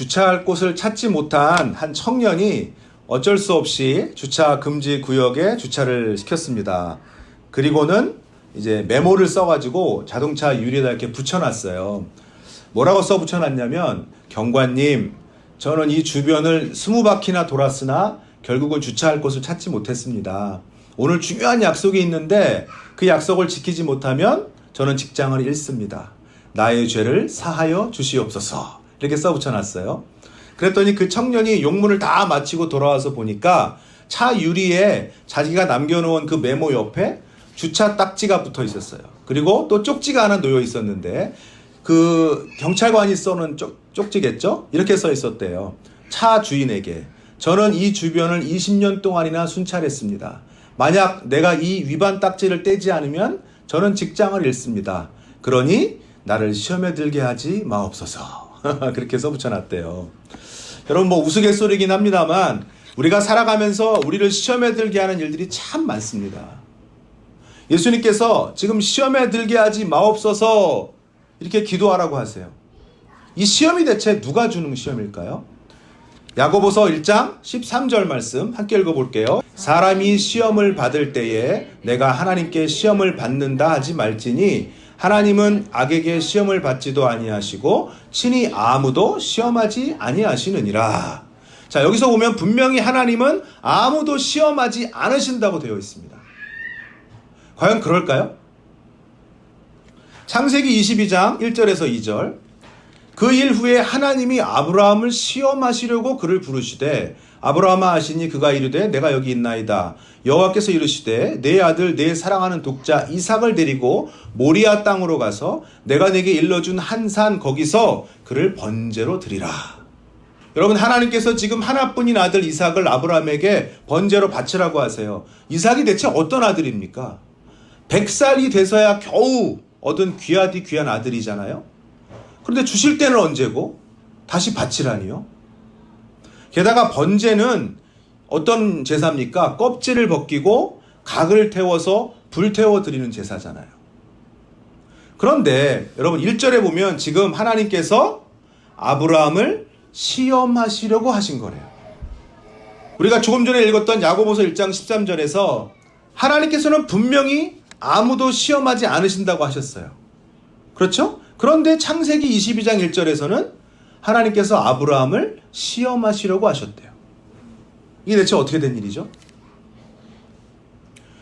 주차할 곳을 찾지 못한 한 청년이 어쩔 수 없이 주차 금지 구역에 주차를 시켰습니다. 그리고는 이제 메모를 써가지고 자동차 유리에다 이렇게 붙여놨어요. 뭐라고 써 붙여놨냐면, 경관님, 저는 이 주변을 20바퀴나 돌았으나 결국은 주차할 곳을 찾지 못했습니다. 오늘 중요한 약속이 있는데 그 약속을 지키지 못하면 저는 직장을 잃습니다. 나의 죄를 사하여 주시옵소서. 이렇게 써 붙여놨어요. 그랬더니 그 청년이 용문을 다 마치고 돌아와서 보니까 차 유리에 자기가 남겨놓은 그 메모 옆에 주차 딱지가 붙어 있었어요. 그리고 또 쪽지가 하나 놓여 있었는데, 그 경찰관이 써놓은 쪽지겠죠? 이렇게 써 있었대요. 차 주인에게, 저는 이 주변을 20년 동안이나 순찰했습니다. 만약 내가 이 위반 딱지를 떼지 않으면 저는 직장을 잃습니다. 그러니 나를 시험에 들게 하지 마옵소서. 그렇게 써 붙여놨대요. 여러분, 뭐 우스갯소리긴 합니다만 우리가 살아가면서 우리를 시험에 들게 하는 일들이 참 많습니다. 예수님께서 지금 시험에 들게 하지 마옵소서 이렇게 기도하라고 하세요. 이 시험이 대체 누가 주는 시험일까요? 야고보서 1장 13절 말씀 함께 읽어볼게요. 사람이 시험을 받을 때에 내가 하나님께 시험을 받는다 하지 말지니 하나님은 악에게 시험을 받지도 아니하시고 친히 아무도 시험하지 아니하시느니라. 자, 여기서 보면 분명히 하나님은 아무도 시험하지 않으신다고 되어 있습니다. 과연 그럴까요? 창세기 22장 1절에서 2절. 그 일 후에 하나님이 아브라함을 시험하시려고 그를 부르시되 아브라함아 하시니 그가 이르되 내가 여기 있나이다. 여호와께서 이르시되 내 아들 내 사랑하는 독자 이삭을 데리고 모리아 땅으로 가서 내가 내게 일러준 한 산 거기서 그를 번제로 드리라. 여러분, 하나님께서 지금 하나뿐인 아들 이삭을 아브라함에게 번제로 바치라고 하세요. 이삭이 대체 어떤 아들입니까? 100살이 돼서야 겨우 얻은 귀하디 귀한 아들이잖아요. 그런데 주실 때는 언제고? 다시 바치라니요? 게다가 번제는 어떤 제사입니까? 껍질을 벗기고 각을 태워서 불태워 드리는 제사잖아요. 그런데 여러분, 1절에 보면 지금 하나님께서 아브라함을 시험하시려고 하신 거래요. 우리가 조금 전에 읽었던 야고보서 1장 13절에서 하나님께서는 분명히 아무도 시험하지 않으신다고 하셨어요. 그렇죠? 그런데 창세기 22장 1절에서는 하나님께서 아브라함을 시험하시려고 하셨대요. 이게 대체 어떻게 된 일이죠?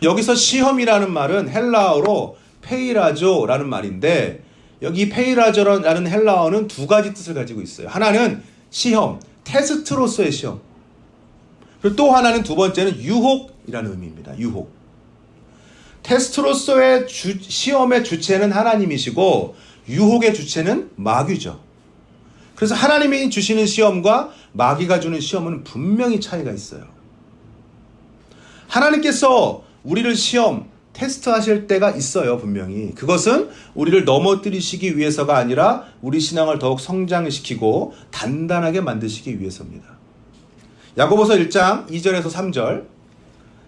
여기서 시험이라는 말은 헬라어로 페이라조라는 말인데, 여기 페이라조라는 헬라어는 두 가지 뜻을 가지고 있어요. 하나는 시험, 테스트로서의 시험. 그리고 또 하나는, 두 번째는 유혹이라는 의미입니다. 유혹. 테스트로서의 시험의 주체는 하나님이시고 유혹의 주체는 마귀죠. 그래서 하나님이 주시는 시험과 마귀가 주는 시험은 분명히 차이가 있어요. 하나님께서 우리를 시험, 테스트하실 때가 있어요. 분명히. 그것은 우리를 넘어뜨리시기 위해서가 아니라 우리 신앙을 더욱 성장시키고 단단하게 만드시기 위해서입니다. 야고보서 1장 2절에서 3절.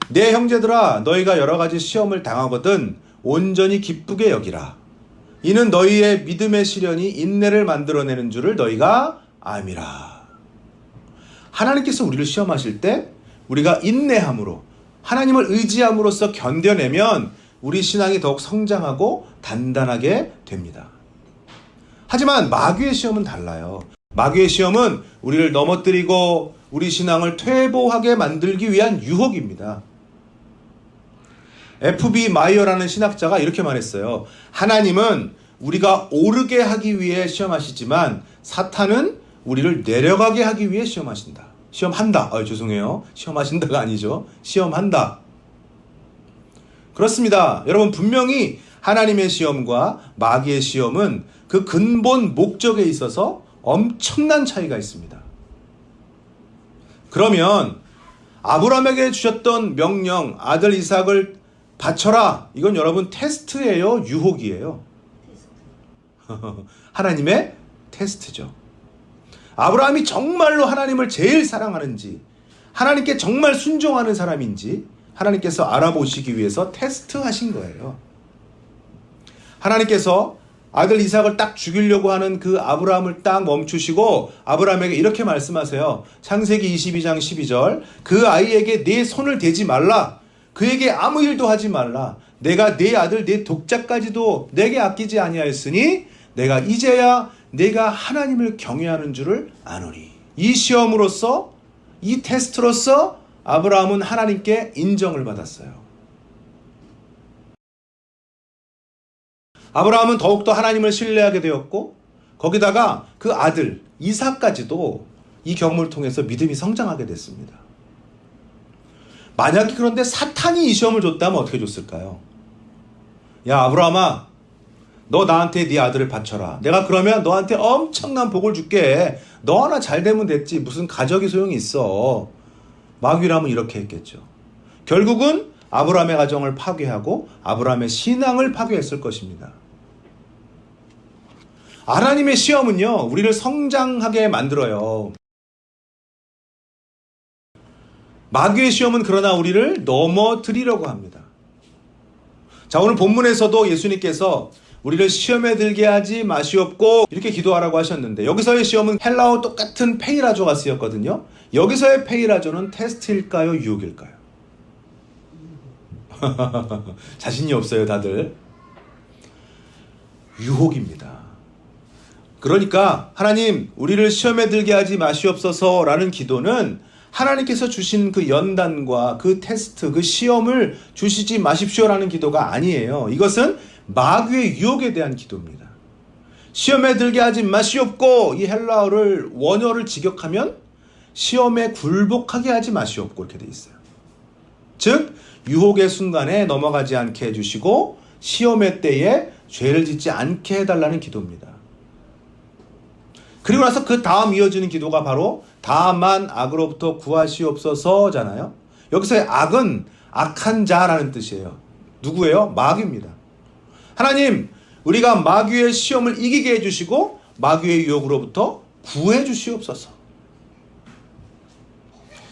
내 형제들아, 너희가 여러 가지 시험을 당하거든 온전히 기쁘게 여기라. 이는 너희의 믿음의 시련이 인내를 만들어내는 줄을 너희가 암이라. 하나님께서 우리를 시험하실 때 우리가 인내함으로, 하나님을 의지함으로써 견뎌내면 우리 신앙이 더욱 성장하고 단단하게 됩니다. 하지만 마귀의 시험은 달라요. 마귀의 시험은 우리를 넘어뜨리고 우리 신앙을 퇴보하게 만들기 위한 유혹입니다. F.B. 마이어라는 신학자가 이렇게 말했어요. 하나님은 우리가 오르게 하기 위해 시험하시지만 사탄은 우리를 내려가게 하기 위해 시험하신다. 시험한다. 죄송해요. 시험하신다가 아니죠. 시험한다. 그렇습니다. 여러분, 분명히 하나님의 시험과 마귀의 시험은 그 근본 목적에 있어서 엄청난 차이가 있습니다. 그러면 아브라함에게 주셨던 명령, 아들 이삭을 바쳐라. 이건 여러분 테스트예요? 유혹이에요? 하나님의 테스트죠. 아브라함이 정말로 하나님을 제일 사랑하는지, 하나님께 정말 순종하는 사람인지 하나님께서 알아보시기 위해서 테스트하신 거예요. 하나님께서 아들 이삭을 딱 죽이려고 하는 그 아브라함을 딱 멈추시고 아브라함에게 이렇게 말씀하세요. 창세기 22장 12절. 그 아이에게 내 손을 대지 말라. 그에게 아무 일도 하지 말라. 내가 내 아들 내 독자까지도 내게 아끼지 아니하였으니 내가 이제야 내가 하나님을 경외하는 줄을 아노니. 이 시험으로써, 이 테스트로서 아브라함은 하나님께 인정을 받았어요. 아브라함은 더욱더 하나님을 신뢰하게 되었고 거기다가 그 아들 이삭까지도 이 경험을 통해서 믿음이 성장하게 됐습니다. 만약에 그런데 사탄이 이 시험을 줬다면 어떻게 줬을까요? 야 아브라함아, 너 나한테 네 아들을 바쳐라. 내가 그러면 너한테 엄청난 복을 줄게. 너 하나 잘 되면 됐지. 무슨 가족이 소용이 있어. 마귀라면 이렇게 했겠죠. 결국은 아브라함의 가정을 파괴하고 아브라함의 신앙을 파괴했을 것입니다. 하나님의 시험은요, 우리를 성장하게 만들어요. 마귀의 시험은 그러나 우리를 넘어뜨리려고 합니다. 자, 오늘 본문에서도 예수님께서 우리를 시험에 들게 하지 마시옵고 이렇게 기도하라고 하셨는데, 여기서의 시험은 헬라어 똑같은 페이라조가 쓰였거든요. 여기서의 페이라조는 테스트일까요? 유혹일까요? 자신이 없어요, 다들. 유혹입니다. 그러니까 하나님, 우리를 시험에 들게 하지 마시옵소서라는 기도는 하나님께서 주신 그 연단과 그 테스트, 그 시험을 주시지 마십시오라는 기도가 아니에요. 이것은 마귀의 유혹에 대한 기도입니다. 시험에 들게 하지 마시옵고, 이 헬라어를 원어를 직역하면 시험에 굴복하게 하지 마시옵고 이렇게 돼 있어요. 즉 유혹의 순간에 넘어가지 않게 해주시고 시험의 때에 죄를 짓지 않게 해달라는 기도입니다. 그리고 나서 그 다음 이어지는 기도가 바로 다만 악으로부터 구하시옵소서잖아요. 여기서의 악은 악한 자라는 뜻이에요. 누구예요? 마귀입니다. 하나님, 우리가 마귀의 시험을 이기게 해주시고 마귀의 유혹으로부터 구해 주시옵소서.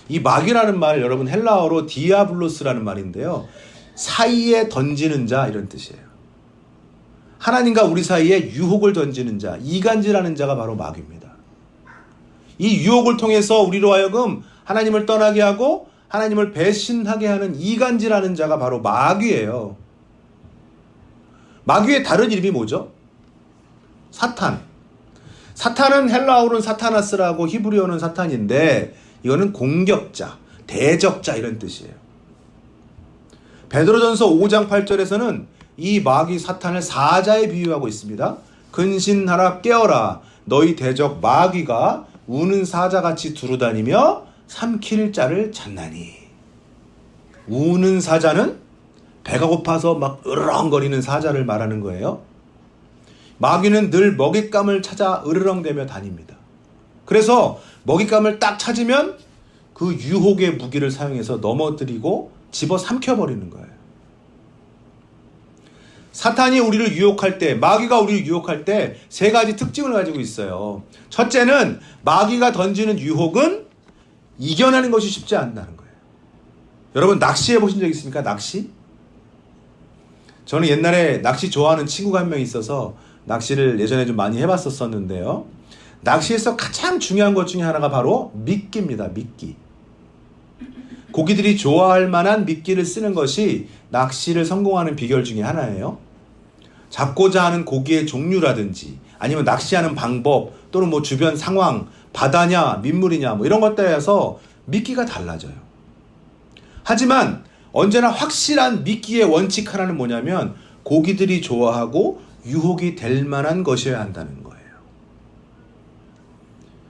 이 마귀라는 말, 여러분 헬라어로 디아블로스라는 말인데요, 사이에 던지는 자 이런 뜻이에요. 하나님과 우리 사이에 유혹을 던지는 자, 이간질하는 자가 바로 마귀입니다. 이 유혹을 통해서 우리로 하여금 하나님을 떠나게 하고 하나님을 배신하게 하는 이간질하는 자가 바로 마귀예요. 마귀의 다른 이름이 뭐죠? 사탄. 사탄은 헬라어로는 사타나스라고 히브리어는 사탄인데 이거는 공격자, 대적자 이런 뜻이에요. 베드로전서 5장 8절에서는 이 마귀 사탄을 사자에 비유하고 있습니다. 근신하라 깨어라, 너희 대적 마귀가 우는 사자같이 두루다니며 삼킬 자를 찾나니. 우는 사자는 배가 고파서 막 으르렁거리는 사자를 말하는 거예요. 마귀는 늘 먹잇감을 찾아 으르렁대며 다닙니다. 그래서 먹잇감을 딱 찾으면 그 유혹의 무기를 사용해서 넘어뜨리고 집어 삼켜버리는 거예요. 사탄이 우리를 유혹할 때, 마귀가 우리를 유혹할 때 세 가지 특징을 가지고 있어요. 첫째는 마귀가 던지는 유혹은 이겨내는 것이 쉽지 않다는 거예요. 여러분 낚시해 보신 적 있습니까? 낚시? 저는 옛날에 낚시 좋아하는 친구가 한 명 있어서 낚시를 예전에 좀 많이 해봤었는데요. 낚시에서 가장 중요한 것 중에 하나가 바로 미끼입니다. 미끼. 고기들이 좋아할 만한 미끼를 쓰는 것이 낚시를 성공하는 비결 중에 하나예요. 잡고자 하는 고기의 종류라든지 아니면 낚시하는 방법 또는 뭐 주변 상황, 바다냐 민물이냐 뭐 이런 것에 따라서 미끼가 달라져요. 하지만 언제나 확실한 미끼의 원칙 하나는 뭐냐면 고기들이 좋아하고 유혹이 될 만한 것이어야 한다는 거예요.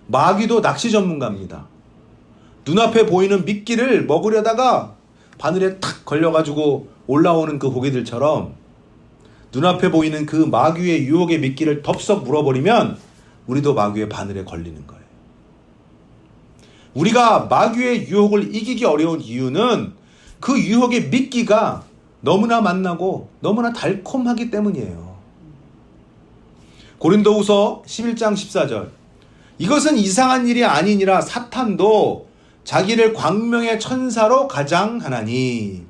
마귀도 낚시 전문가입니다. 눈앞에 보이는 미끼를 먹으려다가 바늘에 탁 걸려가지고 올라오는 그 고기들처럼 눈앞에 보이는 그 마귀의 유혹의 미끼를 덥석 물어버리면 우리도 마귀의 바늘에 걸리는 거예요. 우리가 마귀의 유혹을 이기기 어려운 이유는 그 유혹의 미끼가 너무나 만나고 너무나 달콤하기 때문이에요. 고린도후서 11장 14절. 이것은 이상한 일이 아니니라 사탄도 자기를 광명의 천사로 가장하나니.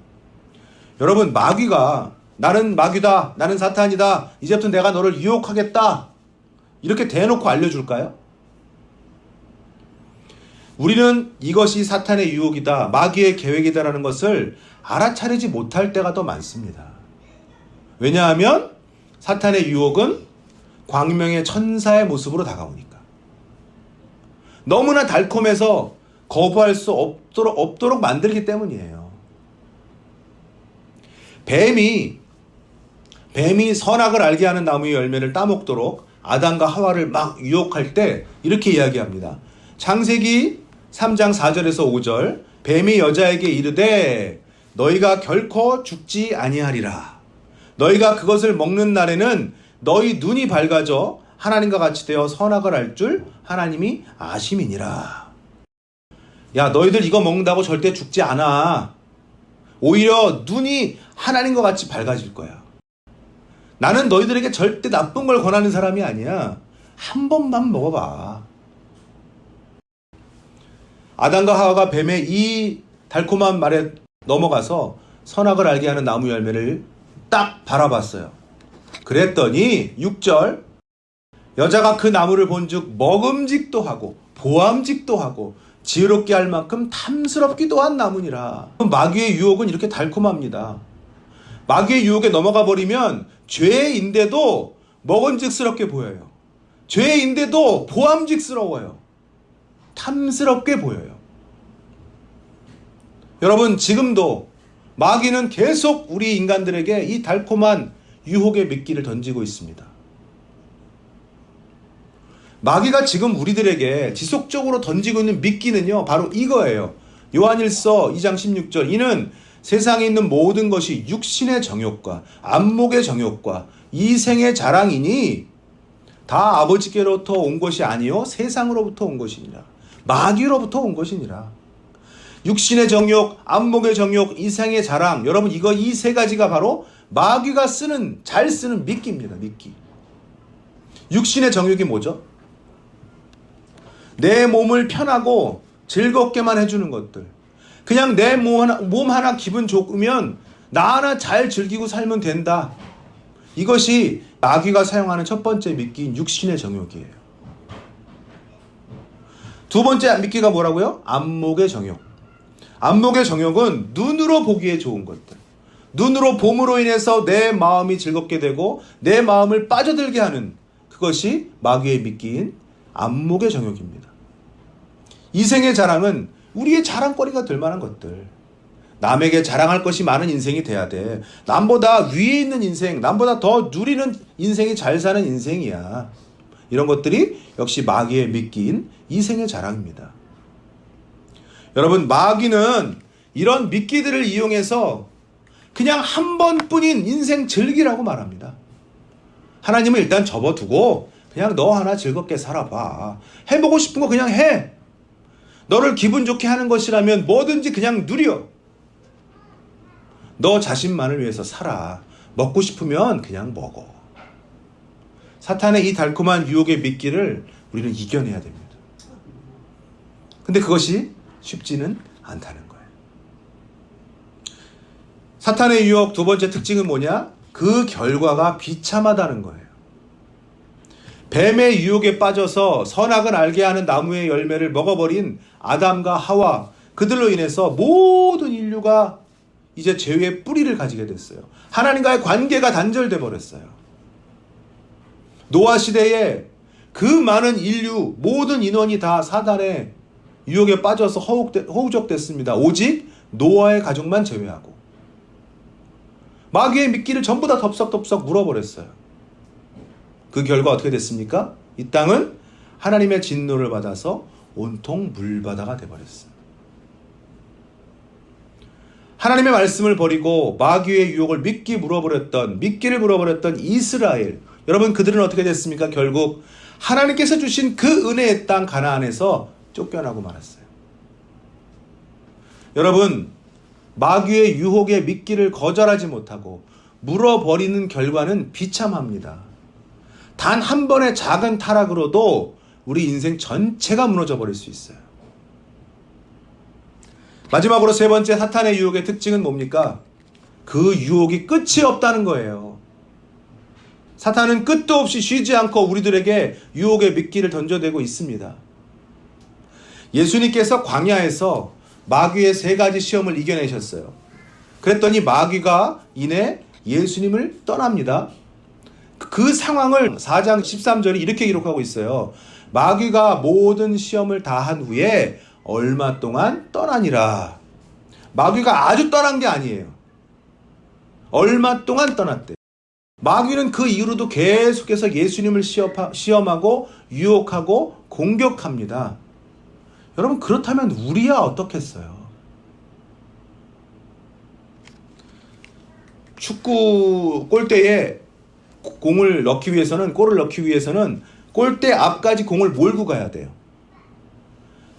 여러분 마귀가 나는 마귀다. 나는 사탄이다. 이제부터 내가 너를 유혹하겠다. 이렇게 대놓고 알려줄까요? 우리는 이것이 사탄의 유혹이다. 마귀의 계획이다라는 것을 알아차리지 못할 때가 더 많습니다. 왜냐하면 사탄의 유혹은 광명의 천사의 모습으로 다가오니까. 너무나 달콤해서 거부할 수 없도록 만들기 때문이에요. 뱀이 선악을 알게 하는 나무의 열매를 따먹도록 아담과 하와를 막 유혹할 때 이렇게 이야기합니다. 창세기 3장 4절에서 5절 뱀이 여자에게 이르되 너희가 결코 죽지 아니하리라. 너희가 그것을 먹는 날에는 너희 눈이 밝아져 하나님과 같이 되어 선악을 알 줄 하나님이 아심이니라. 야, 너희들 이거 먹는다고 절대 죽지 않아. 오히려 눈이 하나님과 같이 밝아질 거야. 나는 너희들에게 절대 나쁜 걸 권하는 사람이 아니야. 한 번만 먹어봐. 아담과 하와가 뱀의 이 달콤한 말에 넘어가서 선악을 알게 하는 나무 열매를 딱 바라봤어요. 그랬더니 6절 여자가 그 나무를 본즉 먹음직도 하고 보암직도 하고 지혜롭게 할 만큼 탐스럽기도 한 나무니라. 마귀의 유혹은 이렇게 달콤합니다. 마귀의 유혹에 넘어가 버리면 죄인데도 먹음직스럽게 보여요. 죄인데도 보암직스러워요. 탐스럽게 보여요. 여러분, 지금도 마귀는 계속 우리 인간들에게 이 달콤한 유혹의 미끼를 던지고 있습니다. 마귀가 지금 우리들에게 지속적으로 던지고 있는 미끼는요, 바로 이거예요. 요한일서 2장 16절 이는 세상에 있는 모든 것이 육신의 정욕과 안목의 정욕과 이생의 자랑이니 다 아버지께로부터 온 것이 아니요 세상으로부터 온 것이니라. 마귀로부터 온 것이니라. 육신의 정욕, 안목의 정욕, 이생의 자랑. 여러분, 이거 이 세 가지가 바로 마귀가 잘 쓰는 미끼입니다. 미끼. 육신의 정욕이 뭐죠? 내 몸을 편하고 즐겁게만 해주는 것들. 그냥 내 몸 하나 기분 좋으면 나 하나 잘 즐기고 살면 된다. 이것이 마귀가 사용하는 첫 번째 미끼인 육신의 정욕이에요. 두 번째 미끼가 뭐라고요? 안목의 정욕. 안목의 정욕은 눈으로 보기에 좋은 것들. 눈으로 봄으로 인해서 내 마음이 즐겁게 되고 내 마음을 빠져들게 하는 그것이 마귀의 미끼인 안목의 정욕입니다. 이생의 자랑은 우리의 자랑거리가 될 만한 것들. 남에게 자랑할 것이 많은 인생이 돼야 돼. 남보다 위에 있는 인생, 남보다 더 누리는 인생이 잘 사는 인생이야. 이런 것들이 역시 마귀의 미끼인 이생의 자랑입니다. 여러분, 마귀는 이런 미끼들을 이용해서 그냥 한 번뿐인 인생 즐기라고 말합니다. 하나님은 일단 접어두고 그냥 너 하나 즐겁게 살아봐. 해보고 싶은 거 그냥 해. 너를 기분 좋게 하는 것이라면 뭐든지 그냥 누려. 너 자신만을 위해서 살아. 먹고 싶으면 그냥 먹어. 사탄의 이 달콤한 유혹의 미끼를 우리는 이겨내야 됩니다. 근데 그것이 쉽지는 않다는 거예요. 사탄의 유혹 두 번째 특징은 뭐냐? 그 결과가 비참하다는 거예요. 뱀의 유혹에 빠져서 선악을 알게 하는 나무의 열매를 먹어버린 아담과 하와, 그들로 인해서 모든 인류가 이제 죄의 뿌리를 가지게 됐어요. 하나님과의 관계가 단절돼 버렸어요. 노아 시대에 그 많은 인류, 모든 인원이 다 사단의 유혹에 빠져서 허우적됐습니다. 오직 노아의 가족만 제외하고. 마귀의 미끼를 전부 다 덥석덥석 물어버렸어요. 그 결과 어떻게 됐습니까? 이 땅은 하나님의 진노를 받아서 온통 물바다가 되어버렸어요. 하나님의 말씀을 버리고 마귀의 유혹을 미끼를 물어버렸던 이스라엘. 여러분, 그들은 어떻게 됐습니까? 결국 하나님께서 주신 그 은혜의 땅 가나안에서 쫓겨나고 말았어요. 여러분, 마귀의 유혹의 미끼를 거절하지 못하고 물어버리는 결과는 비참합니다. 단 한 번의 작은 타락으로도 우리 인생 전체가 무너져 버릴 수 있어요. 마지막으로 세 번째 사탄의 유혹의 특징은 뭡니까? 그 유혹이 끝이 없다는 거예요. 사탄은 끝도 없이 쉬지 않고 우리들에게 유혹의 미끼를 던져대고 있습니다. 예수님께서 광야에서 마귀의 3가지 시험을 이겨내셨어요. 그랬더니 마귀가 이내 예수님을 떠납니다. 그 상황을 4장 13절이 이렇게 기록하고 있어요. 마귀가 모든 시험을 다 한 후에 얼마 동안 떠나니라. 마귀가 아주 떠난 게 아니에요. 얼마 동안 떠났대. 마귀는 그 이후로도 계속해서 예수님을 시험하고 유혹하고 공격합니다. 여러분, 그렇다면 우리야 어떻겠어요? 축구 골대에 골을 넣기 위해서는 골대 앞까지 공을 몰고 가야 돼요.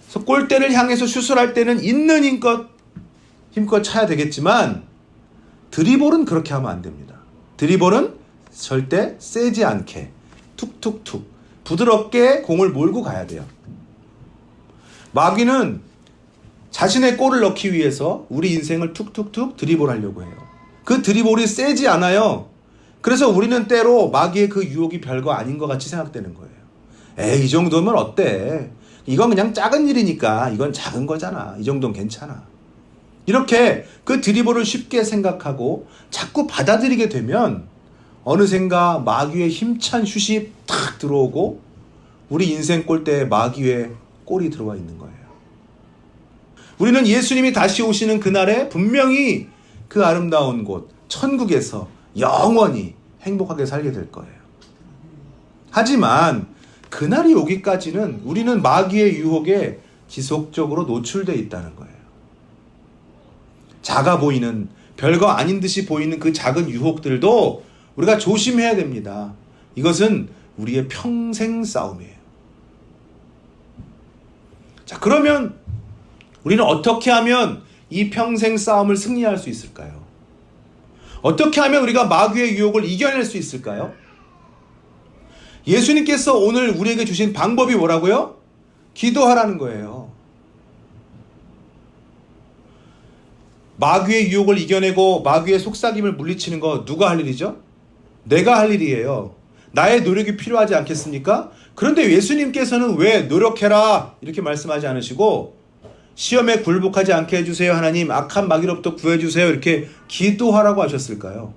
그래서 골대를 향해서 슛을 할 때는 있는 힘껏 차야 되겠지만 드리블은 그렇게 하면 안 됩니다. 드리블은 절대 세지 않게 툭툭툭 부드럽게 공을 몰고 가야 돼요. 마귀는 자신의 골을 넣기 위해서 우리 인생을 툭툭툭 드리블하려고 해요. 그 드리블이 세지 않아요. 그래서 우리는 때로 마귀의 그 유혹이 별거 아닌 것 같이 생각되는 거예요. 에이, 이 정도면 어때? 이건 그냥 작은 일이니까 이건 작은 거잖아. 이 정도는 괜찮아. 이렇게 그 드리블을 쉽게 생각하고 자꾸 받아들이게 되면 어느샌가 마귀의 힘찬 슛이 탁 들어오고 우리 인생 골대에 마귀의 골이 들어와 있는 거예요. 우리는 예수님이 다시 오시는 그날에 분명히 그 아름다운 곳 천국에서 영원히 행복하게 살게 될 거예요. 하지만 그날이 오기까지는 우리는 마귀의 유혹에 지속적으로 노출되어 있다는 거예요. 작아 보이는, 별거 아닌 듯이 보이는 그 작은 유혹들도 우리가 조심해야 됩니다. 이것은 우리의 평생 싸움이에요. 자, 그러면 우리는 어떻게 하면 이 평생 싸움을 승리할 수 있을까요? 어떻게 하면 우리가 마귀의 유혹을 이겨낼 수 있을까요? 예수님께서 오늘 우리에게 주신 방법이 뭐라고요? 기도하라는 거예요. 마귀의 유혹을 이겨내고 마귀의 속삭임을 물리치는 거 누가 할 일이죠? 내가 할 일이에요. 나의 노력이 필요하지 않겠습니까? 그런데 예수님께서는 왜 노력해라 이렇게 말씀하지 않으시고 시험에 굴복하지 않게 해주세요 하나님, 악한 마귀로부터 구해주세요 이렇게 기도하라고 하셨을까요?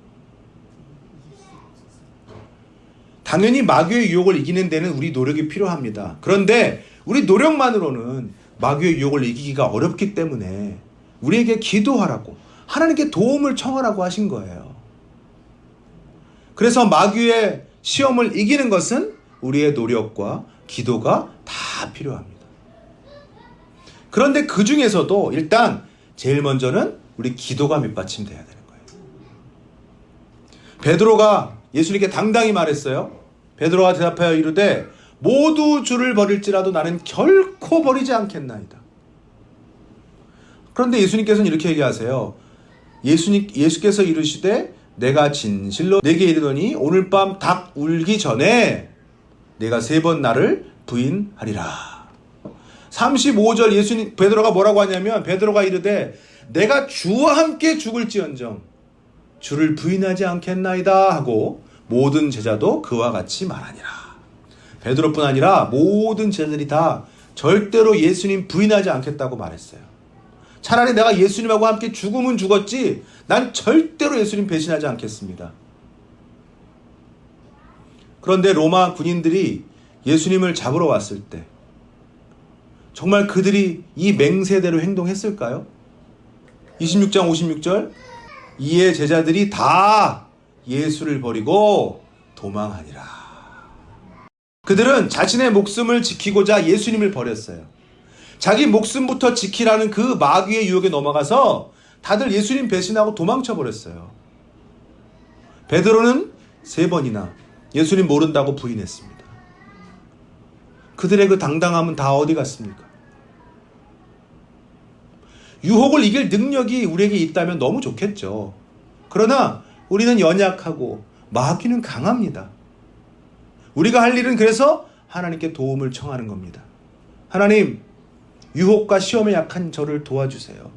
당연히 마귀의 유혹을 이기는 데는 우리 노력이 필요합니다. 그런데 우리 노력만으로는 마귀의 유혹을 이기기가 어렵기 때문에 우리에게 기도하라고, 하나님께 도움을 청하라고 하신 거예요. 그래서 마귀의 시험을 이기는 것은 우리의 노력과 기도가 다 필요합니다. 그런데 그 중에서도 일단 제일 먼저는 우리 기도가 밑받침돼야 되는 거예요. 베드로가 예수님께 당당히 말했어요. 베드로가 대답하여 이르되 모두 주를 버릴지라도 나는 결코 버리지 않겠나이다. 그런데 예수님께서는 이렇게 얘기하세요. 예수께서 이르시되 내가 진실로 내게 이르노니 오늘 밤 닭 울기 전에 내가 3번 나를 부인하리라. 35절 베드로가 뭐라고 하냐면 베드로가 이르되 내가 주와 함께 죽을지언정 주를 부인하지 않겠나이다 하고 모든 제자도 그와 같이 말하니라. 베드로뿐 아니라 모든 제자들이 다 절대로 예수님 부인하지 않겠다고 말했어요. 차라리 내가 예수님하고 함께 죽으면 죽었지 난 절대로 예수님 배신하지 않겠습니다. 그런데 로마 군인들이 예수님을 잡으러 왔을 때 정말 그들이 이 맹세대로 행동했을까요? 26장 56절 이에 제자들이 다 예수를 버리고 도망하니라. 그들은 자신의 목숨을 지키고자 예수님을 버렸어요. 자기 목숨부터 지키라는 그 마귀의 유혹에 넘어가서 다들 예수님 배신하고 도망쳐 버렸어요. 베드로는 3번이나 예수님 모른다고 부인했습니다. 그들의 그 당당함은 다 어디 갔습니까? 유혹을 이길 능력이 우리에게 있다면 너무 좋겠죠. 그러나 우리는 연약하고 마귀는 강합니다. 우리가 할 일은 그래서 하나님께 도움을 청하는 겁니다. 하나님, 유혹과 시험에 약한 저를 도와주세요.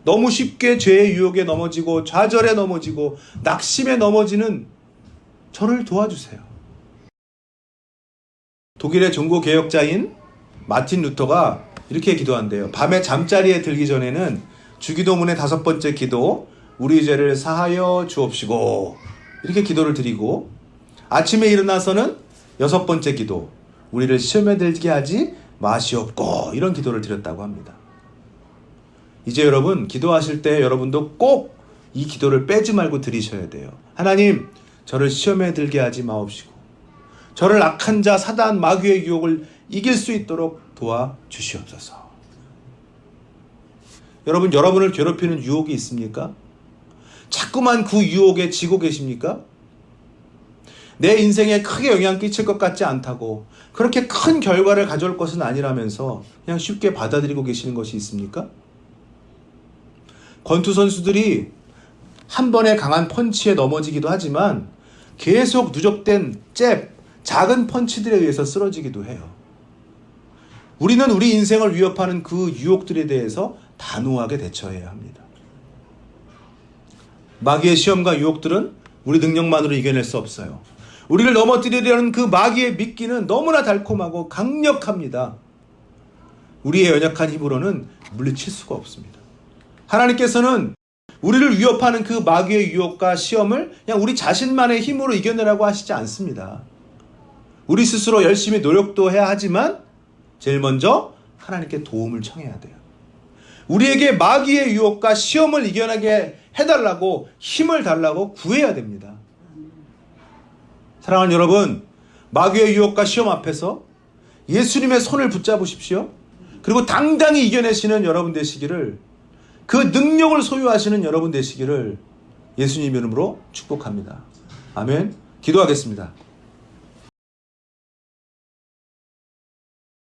너무 쉽게 죄의 유혹에 넘어지고 좌절에 넘어지고 낙심에 넘어지는 저를 도와주세요. 독일의 종교 개혁자인 마틴 루터가 이렇게 기도한대요. 밤에 잠자리에 들기 전에는 주기도문의 5번째 기도, 우리 죄를 사하여 주옵시고, 이렇게 기도를 드리고, 아침에 일어나서는 6번째 기도, 우리를 시험에 들게 하지 마시옵고, 이런 기도를 드렸다고 합니다. 이제 여러분 기도하실 때 여러분도 꼭 이 기도를 빼지 말고 드리셔야 돼요. 하나님, 저를 시험에 들게 하지 마옵시고 저를 악한 자 사단 마귀의 유혹을 이길 수 있도록 도와주시옵소서. 여러분, 여러분을 괴롭히는 유혹이 있습니까? 자꾸만 그 유혹에 지고 계십니까? 내 인생에 크게 영향 끼칠 것 같지 않다고, 그렇게 큰 결과를 가져올 것은 아니라면서 그냥 쉽게 받아들이고 계시는 것이 있습니까? 권투 선수들이 한 번의 강한 펀치에 넘어지기도 하지만 계속 누적된 잽, 작은 펀치들에 의해서 쓰러지기도 해요. 우리는 우리 인생을 위협하는 그 유혹들에 대해서 단호하게 대처해야 합니다. 마귀의 시험과 유혹들은 우리 능력만으로 이겨낼 수 없어요. 우리를 넘어뜨리려는 그 마귀의 미끼는 너무나 달콤하고 강력합니다. 우리의 연약한 힘으로는 물리칠 수가 없습니다. 하나님께서는 우리를 위협하는 그 마귀의 유혹과 시험을 그냥 우리 자신만의 힘으로 이겨내라고 하시지 않습니다. 우리 스스로 열심히 노력도 해야 하지만 제일 먼저 하나님께 도움을 청해야 돼요. 우리에게 마귀의 유혹과 시험을 이겨내게 해달라고, 힘을 달라고 구해야 됩니다. 사랑하는 여러분, 마귀의 유혹과 시험 앞에서 예수님의 손을 붙잡으십시오. 그리고 당당히 이겨내시는 여러분 되시기를, 그 능력을 소유하시는 여러분 되시기를 예수님 이름으로 축복합니다. 아멘. 기도하겠습니다.